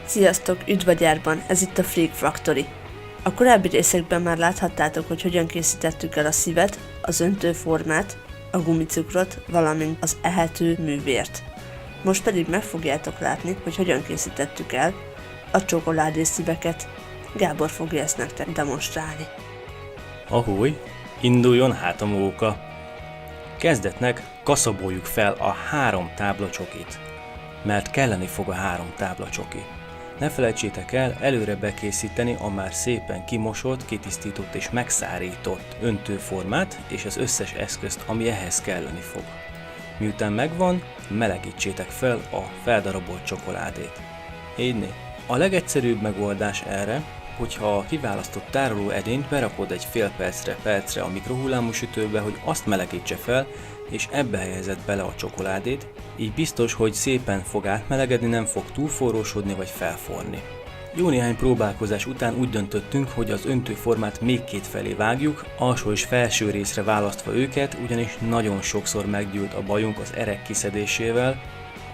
Sziasztok, üdv a gyárban, ez itt a Freak Factory. A korábbi részekben már láthattátok, hogy hogyan készítettük el a szívet, az öntőformát, a gumicukrot, valamint az ehető művért. Most pedig meg fogjátok látni, hogy hogyan készítettük el a csokoládés szíveket. Gábor fogja ezt nektek demonstrálni. Ahúj, induljon hát a móka! Kezdetnek kaszaboljuk fel a 3 tábla csokit, mert kelleni fog a 3 tábla csoki. Ne felejtsétek el előre bekészíteni a már szépen kimosott, kitisztított és megszárított öntőformát és az összes eszközt, ami ehhez kelleni fog. Miután megvan, melegítsétek fel a feldarabolt csokoládét. Így. A legegyszerűbb megoldás erre, hogyha a kiválasztott tároló edényt berakod egy fél percre a mikrohullámú sütőbe, hogy azt melegítse fel, és ebbe helyezed bele a csokoládét, így biztos, hogy szépen fog átmelegedni, nem fog túlforrósodni vagy felforni. Jó néhány próbálkozás után úgy döntöttünk, hogy az öntőformát még két felé vágjuk, alsó és felső részre választva őket, ugyanis nagyon sokszor meggyűlt a bajunk az erek kiszedésével,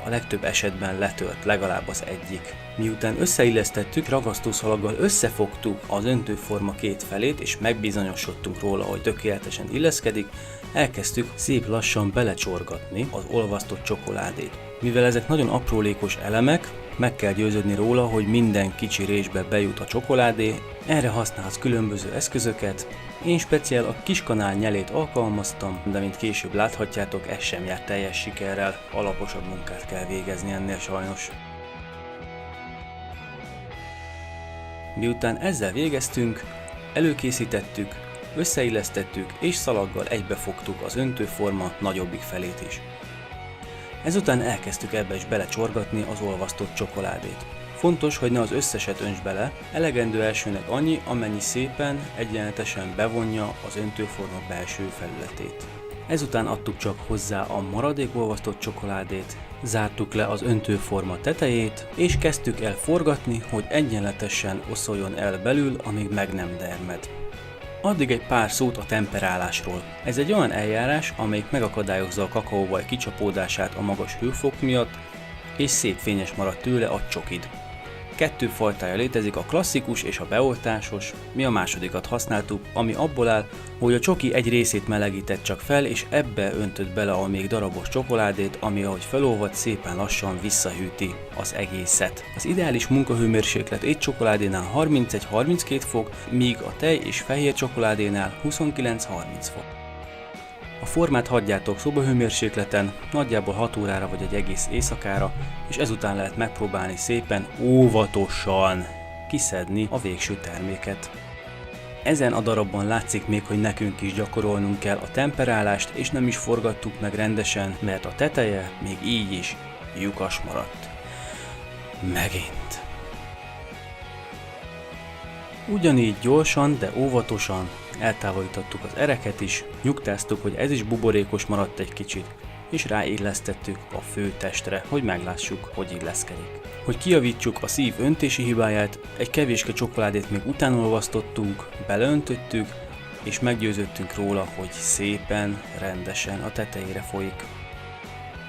a legtöbb esetben letört legalább az egyik. Miután összeillesztettük, ragasztószalaggal összefogtuk az öntőforma két felét, és megbizonyosodtunk róla, hogy tökéletesen illeszkedik, elkezdtük szép lassan belecsorgatni az olvasztott csokoládét. Mivel ezek nagyon aprólékos elemek, meg kell győződni róla, hogy minden kicsi résbe bejut a csokoládé, erre használsz különböző eszközöket. Én speciál a kiskanál nyelét alkalmaztam, de mint később láthatjátok, ez sem jár teljes sikerrel, alaposabb munkát kell végezni ennél sajnos. Miután ezzel végeztünk, előkészítettük, összeillesztettük és szalaggal egybefogtuk az öntőforma nagyobbik felét is. Ezután elkezdtük ebbe is belecsorgatni az olvasztott csokoládét. Fontos, hogy ne az összeset önts bele, elegendő elsőnek annyi, amennyi szépen, egyenletesen bevonja az öntőforma belső felületét. Ezután adtuk csak hozzá a maradék olvasztott csokoládét, zártuk le az öntőforma tetejét, és kezdtük el forgatni, hogy egyenletesen oszoljon el belül, amíg meg nem dermed. Addig egy pár szót a temperálásról. Ez egy olyan eljárás, amelyik megakadályozza a kakaóvaj kicsapódását a magas hőfok miatt, és szép fényes marad tőle a csokid. 2 fajtája létezik, a klasszikus és a beoltásos, mi a másodikat használtuk, ami abból áll, hogy a csoki egy részét melegített csak fel, és ebbe öntött bele a még darabos csokoládét, ami ahogy felolvad szépen lassan visszahűti az egészet. Az ideális munkahőmérséklet étcsokoládénál 31-32 fok, míg a tej és fehér csokoládénál 29-30 fok. A formát hagyjátok szobahőmérsékleten, nagyjából 6 órára vagy egy egész éjszakára, és ezután lehet megpróbálni szépen óvatosan kiszedni a végső terméket. Ezen a darabban látszik még, hogy nekünk is gyakorolnunk kell a temperálást, és nem is forgattuk meg rendesen, mert a teteje még így is lyukas maradt. Megint. Ugyanígy gyorsan, de óvatosan eltávolítottuk az ereket is, nyugtáztuk, hogy ez is buborékos maradt egy kicsit, és ráillesztettük a fő testre, hogy meglássuk, hogy illeszkedik. Hogy kijavítsuk a szív öntési hibáját, egy kevéske csokoládét még utánolvasztottunk, beleöntöttük, és meggyőződtünk róla, hogy szépen, rendesen a tetejére folyik.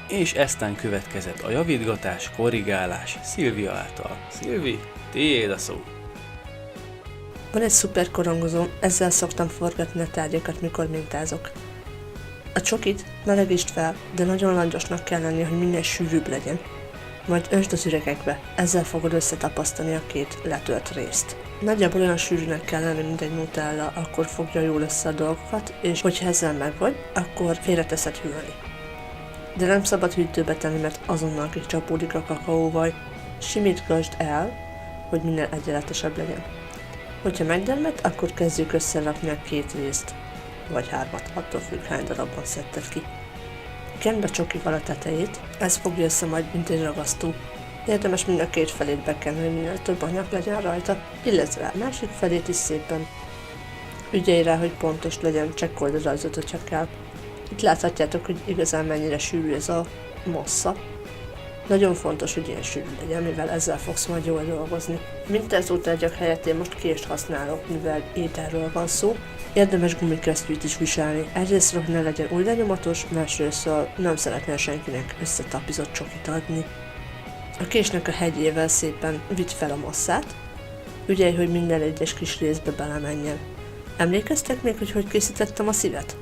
És eztán következett a javítgatás, korrigálás Szilvi által. Szilvi, tiéd a szó! Van egy szuper korongozóm, ezzel szoktam forgatni a tárgyakat, mikor mintázok. A csokit melegítsd fel, de nagyon langyosnak kell lenni, hogy minél sűrűbb legyen. Majd öntsd az üregekbe, ezzel fogod összetapasztani a két letört részt. Nagyjából olyan sűrűnek kell lenni, mint egy nutella, akkor fogja jól össze a dolgokat, és hogyha ezzel megvagy, akkor félreteszed hűlni. De nem szabad hűtőbe tenni, mert azonnal kicsapódik a kakaóvaj. Simítgasd el, hogy minél egyenletesebb legyen. Hogyha megdermed, akkor kezdjük összerakni a két részt, vagy 3, attól függ, hány darabban szedted ki. Kend a csokival a tetejét, ez fogja össze majd, mint egy ragasztó. Érdemes mind a két felét bekenni, hogy minél több anyag legyen rajta, illetve rá a másik felét is szépen. Ügyelj rá, hogy pontos legyen, csekkold a rajzot, hogyha kell. Itt láthatjátok, hogy igazán mennyire sűrű ez a massza. Nagyon fontos, hogy ilyen sűrű legyen, mivel ezzel fogsz majd jól dolgozni. Mintázó tárgyak helyett én most kést használok, mivel ételről van szó. Érdemes gumikesztyűt is viselni. Egyrésztről, hogy ne legyen új lenyomatos, másrésztről nem szeretnél senkinek összetapizott csokit adni. A késnek a hegyével szépen vidd fel a masszát, ügyelj, hogy minden egyes kis részbe belemenjen. Emlékeztek még, hogy készítettem a szívet?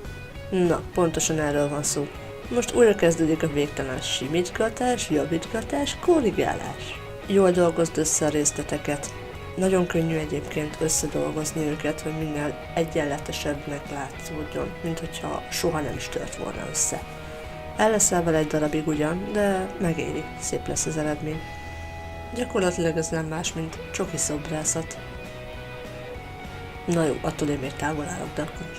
Na, pontosan erről van szó. Most újra kezdődik a végtelen simítgatás, javítgatás, korrigálás. Jól dolgozd össze a részleteket. Nagyon könnyű egyébként összedolgozni őket, hogy minél egyenletesebbnek látszódjon, mint hogyha soha nem is tört volna össze. El leszel vele egy darabig ugyan, de megéri, szép lesz az eredmény. Gyakorlatilag ez nem más, mint csoki szobrászat. Na jó, attól én még távol állok, de akkor is.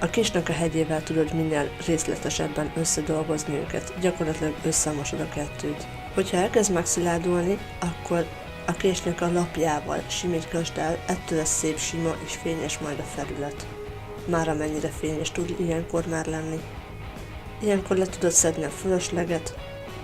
A késnek a hegyével tudod minél részletesebben összedolgozni őket, gyakorlatilag összemosod a kettőt. Hogyha elkezd megszilárdulni, akkor a késnek a lapjával simítgasd el, ettől lesz szép, sima és fényes majd a felület. Már amennyire fényes tud ilyenkor már lenni. Ilyenkor le tudod szedni a fölösleget,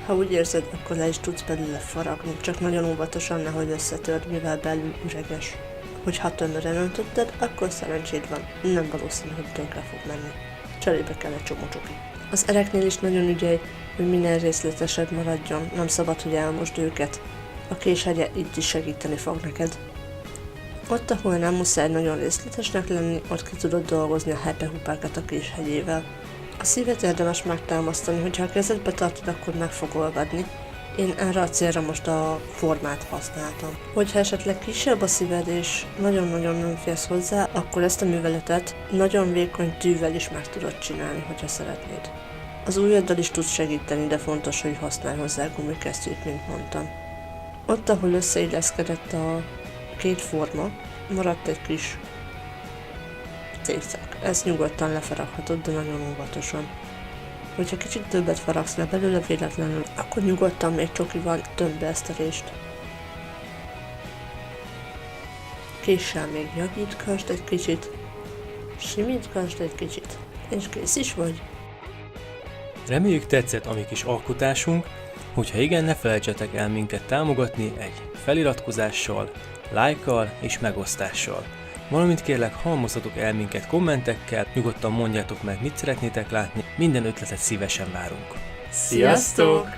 ha úgy érzed, akkor le is tudsz belőle faragni, csak nagyon óvatosan, nehogy összetörd, mivel belül üreges. Hogyha tömören öntötted, akkor szerencséd van, nem valószínű, hogy tönkre fog menni. Cserébe kell egy csomó csoki. Az ereknél is nagyon ügyelj, hogy minél részletesebb maradjon, nem szabad, hogy elmosd őket. A késhegye így is segíteni fog neked. Ott, ahol nem muszáj nagyon részletesnek lenni, ott ki tudod dolgozni a hepehupákat a késhegyével. A szívet érdemes megtámasztani, hogyha a kezedbe tartod, akkor meg fog olvadni. Én erre a célra most a formát használtam. Hogyha esetleg kisebb a szíved és nagyon-nagyon nem félsz hozzá, akkor ezt a műveletet nagyon vékony tűvel is meg tudod csinálni, hogyha szeretnéd. Az ujjaddal is tudsz segíteni, de fontos, hogy használj hozzá gumikesztyűt, mint mondtam. Ott, ahol összeilleszkedett a két forma, maradt egy kis cécak. Ezt nyugodtan lefaraghatod, de nagyon óvatosan. Hogyha kicsit többet faragsz le belőle véletlenül, akkor nyugodtan még csokival tömd be ezt a rést. Késsel még javítgasd egy kicsit, simítgasd egy kicsit, és kész is vagy. Reméljük tetszett a mi kis alkotásunk, hogyha igen, ne felejtsetek el minket támogatni egy feliratkozással, lájkkal és megosztással. Valamint kérlek, halmozzatok el minket kommentekkel, nyugodtan mondjátok meg, mit szeretnétek látni, minden ötletet szívesen várunk. Sziasztok!